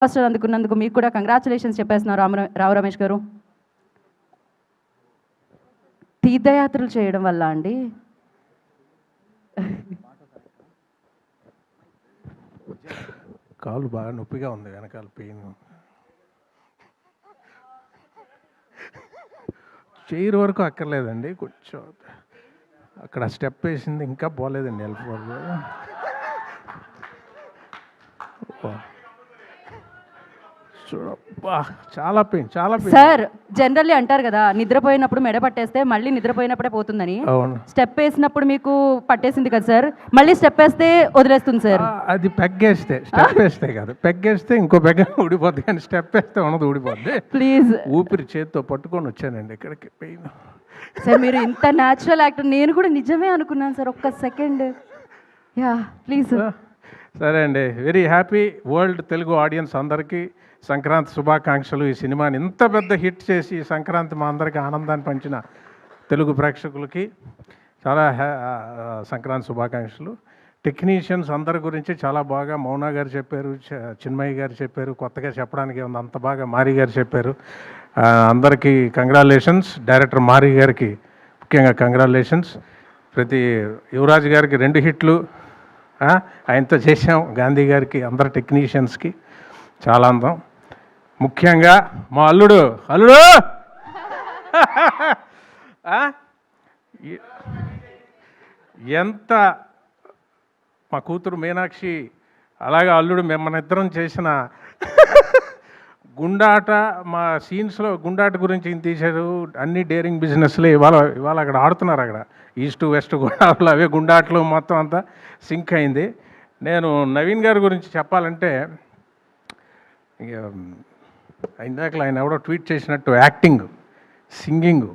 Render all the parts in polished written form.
Award అందుకున్నందుకు మీకు కూడా congratulations చెప్పేస్తున్నారు రావు రమేష్ గారు. తీర్థయాత్రలు చేయడం వల్ల అండి కాలు బాగా నొప్పిగా ఉంది, వెనకాల పెయిన్. చైర్ వరకు అక్కర్లేదండి, కొంచెం అక్కడ స్టెప్ వేసింది ఇంకా పోలేదండి. చాలా పెయిన్, చాలా పెయిన్. సార్ జనరల్లీ అంటారు కదా, నిద్రపోయినప్పుడు మెడ పట్టేస్తే మళ్ళీ నిద్రపోయినప్పుడే పోతుందని. స్టెప్ వేసినప్పుడు మీకు పట్టేసింది కదా సార్, మళ్ళీ స్టెప్ వేస్తే వదిలేస్తుంది సార్. అది పెగ్గేస్తే, స్టెప్ వేస్తే కాదు, పెగ్గేస్తే ఇంకో పెగ్గ ఊడిపోద్ది, కానీ స్టెప్ వేస్తే ఉన్నది ఊడిపోద్ది. ప్లీజ్ ఊపిరి చేతితో పట్టుకొని వచ్చానండి ఇక్కడికి. పెయిన్ సార్, మీరు ఇంత న్యాచురల్ యాక్టర్, నేను కూడా నిజమే అనుకున్నాను సార్. ఒక్క సెకండ్. Yeah please. సరే అండి, very happy. World Telugu audience అందరికీ సంక్రాంతి శుభాకాంక్షలు. ఈ సినిమాని ఇంత పెద్ద హిట్ చేసి సంక్రాంతి మా అందరికీ ఆనందాన్ని పంచిన తెలుగు ప్రేక్షకులకి చాలా సంక్రాంతి శుభాకాంక్షలు. టెక్నీషియన్స్ అందరి గురించి చాలా బాగా మౌనా గారు చెప్పారు, చిన్మయ్య గారు చెప్పారు, కొత్తగా చెప్పడానికి ఉంది అంత బాగా మారి గారు చెప్పారు. అందరికీ కంగ్రాచులేషన్స్. డైరెక్టర్ మారి గారికి ముఖ్యంగా కంగ్రాచులేషన్స్. ప్రతి యువరాజ్ గారికి 2 హిట్లు ఆయనతో చేసాం. గాంధీ గారికి, అందరు టెక్నీషియన్స్కి చాలా అందం. ముఖ్యంగా మా అల్లుడు ఎంత మా కూతురు మీనాక్షి, అలాగే అల్లుడు మిమ్మల్ని ఇద్దరం చేసిన గుండాట, మా సీన్స్లో గుండాట గురించి తీశారు. అన్ని డేరింగ్ బిజినెస్లే ఇవాళ అక్కడ ఆడుతున్నారు. అక్కడ ఈస్ట్ వెస్ట్ గోదావరిలో అవే గుండాట్లు మొత్తం అంతా సింక్ అయింది. నేను నవీన్ గారి గురించి చెప్పాలంటే, ఇందాక ఆయన ఎవడో ట్వీట్ చేసినట్టు యాక్టింగ్, సింగింగ్,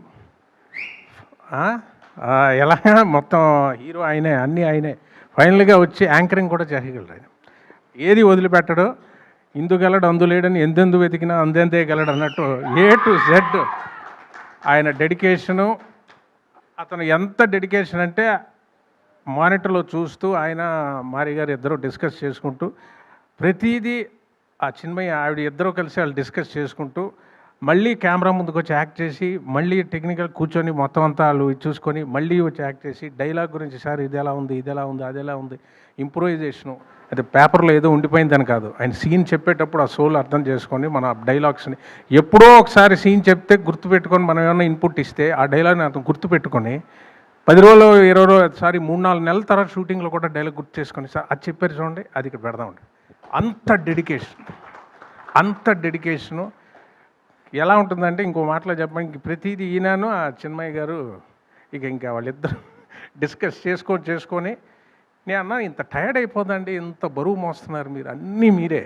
ఎలాగా మొత్తం హీరో ఆయనే, అన్నీ ఆయనే. ఫైనల్గా వచ్చి యాంకరింగ్ కూడా చేయగలరు ఆయన. ఏది వదిలిపెట్టడు. ఇందుగలడు అందులేడని ఎందెందు వెతికినా అందెందే గలడు అన్నట్టు A to Z ఆయన డెడికేషను. అతను ఎంత డెడికేషన్ అంటే, మానిటర్లో చూస్తూ ఆయన మారి గారు ఇద్దరు డిస్కస్ చేసుకుంటూ, ప్రతిదీ ఆ చిన్మయ్య ఆవిడ ఇద్దరు కలిసి వాళ్ళు డిస్కస్ చేసుకుంటూ, మళ్ళీ కెమెరా ముందుకు వచ్చి యాక్ట్ చేసి, మళ్ళీ టెక్నికల్ కూర్చొని మొత్తం అంతా వాళ్ళు చూసుకొని మళ్ళీ వచ్చి యాక్ట్ చేసి, డైలాగ్ గురించి సార్ ఇది ఎలా ఉంది, ఇది ఎలా ఉంది, అది ఎలా ఉంది, ఇంప్రూవైజేషను. అది పేపర్లో ఏదో ఉండిపోయిందని కాదు, ఆయన సీన్ చెప్పేటప్పుడు ఆ సోల్ అర్థం చేసుకొని మన డైలాగ్స్ని ఎప్పుడో ఒకసారి సీన్ చెప్తే గుర్తుపెట్టుకొని మనం ఏమైనా ఇన్పుట్ ఇస్తే ఆ డైలాగ్ని అతను గుర్తుపెట్టుకొని 10 రోజులు 20 రోజులు సారీ 3-4 నెలల తర్వాత షూటింగ్లో కూడా డైలాగ్ గుర్తు చేసుకొని, సార్ అది చెప్పారు చూడండి, అది ఇక్కడ పెడదామండి. అంత డెడికేషను ఎలా ఉంటుందంటే, ఇంకో మాటలో చెప్పడానికి ప్రతిదీ ఈయనను ఆ చిన్మయ్య గారు ఇంకా వాళ్ళిద్దరు డిస్కస్ చేసుకొని నేను అన్నా, ఇంత టైర్డ్ అయిపోదండి, ఇంత బరువు మోస్తున్నారు మీరు, అన్నీ మీరే.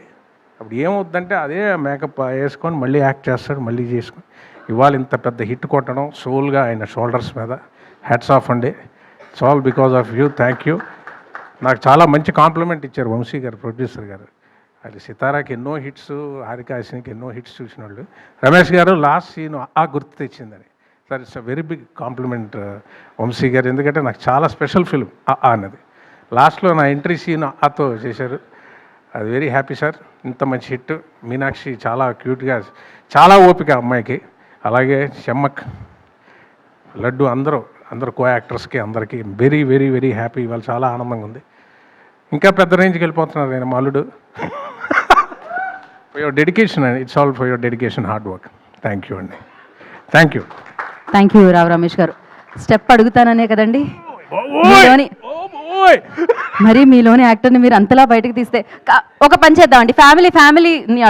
అప్పుడు ఏమవుద్దంటే అదే మేకప్ వేసుకొని మళ్ళీ యాక్ట్ చేస్తాడు, మళ్ళీ చేసుకొని ఇవాళ ఇంత పెద్ద హిట్ కొట్టడం సోల్గా ఆయన షోల్డర్స్ మీద. హ్యాట్స్ ఆఫ్ అండి. It's all because of you. Thank you. నాకు చాలా మంచి కాంప్లిమెంట్ ఇచ్చారు వంశీ గారు, ప్రొడ్యూసర్ గారు. అది సితారాకి ఎన్నో హిట్స్, హారికాసినికి ఎన్నో హిట్స్ చూసిన వాళ్ళు. రమేష్ గారు లాస్ట్ సీన్ గుర్తు తెచ్చిందని. Sir it's a very big compliment Vamshi garu, ఎందుకంటే నాకు చాలా స్పెషల్ ఫిల్మ్ అన్నది. లాస్ట్లో నా ఎంట్రీ సీన్ ఆతో చేశారు. అది వెరీ హ్యాపీ సార్. ఇంత మంచి హిట్. మీనాక్షి చాలా క్యూట్గా, చాలా ఓపిక అమ్మాయికి. అలాగే చెమ్మక్, లడ్డు, అందరూ కో యాక్టర్స్కి అందరికీ వెరీ వెరీ వెరీ హ్యాపీ. ఇవాళ చాలా ఆనందంగా ఉంది. ఇంకా పెద్ద రేంజ్కి వెళ్ళిపోతున్నారు నేను మాలుడు. ఫర్ యువర్ డెడికేషన్ అండి. It's all for your dedication, hard work. Thank you అండి. థ్యాంక్ యూ రావు రమేష్ గారు. స్టెప్ అడుగుతాననే కదండి మరి మీలోని యాక్టర్ని మీరు అంతలా బయటకు తీస్తే ఒక పని చేద్దామండి, ఫ్యామిలీని